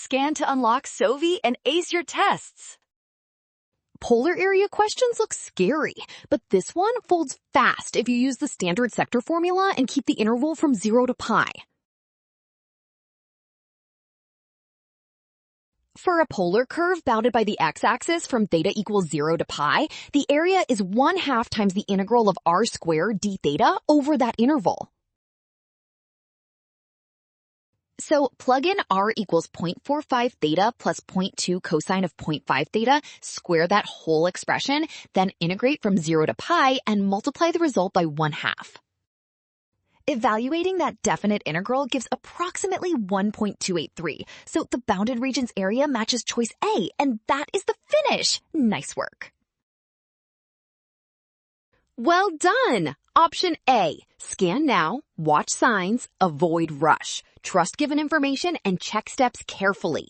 Scan to unlock Sovi and ace your tests. Polar area questions look scary, but this one folds fast if you use the standard sector formula and keep the interval from 0 to pi. For a polar curve bounded by the x-axis from theta equals 0 to pi, the area is 1/2 times the integral of r squared d theta over that interval. So plug in r equals 0.45 theta plus 0.2 cosine of 0.5 theta, square that whole expression, then integrate from 0 to pi and multiply the result by 1/2. Evaluating that definite integral gives approximately 1.283, so the bounded region's area matches choice A, and that is the finish. Nice work. Well done! Option A. Scan now, watch signs, avoid rush. Trust given information and check steps carefully.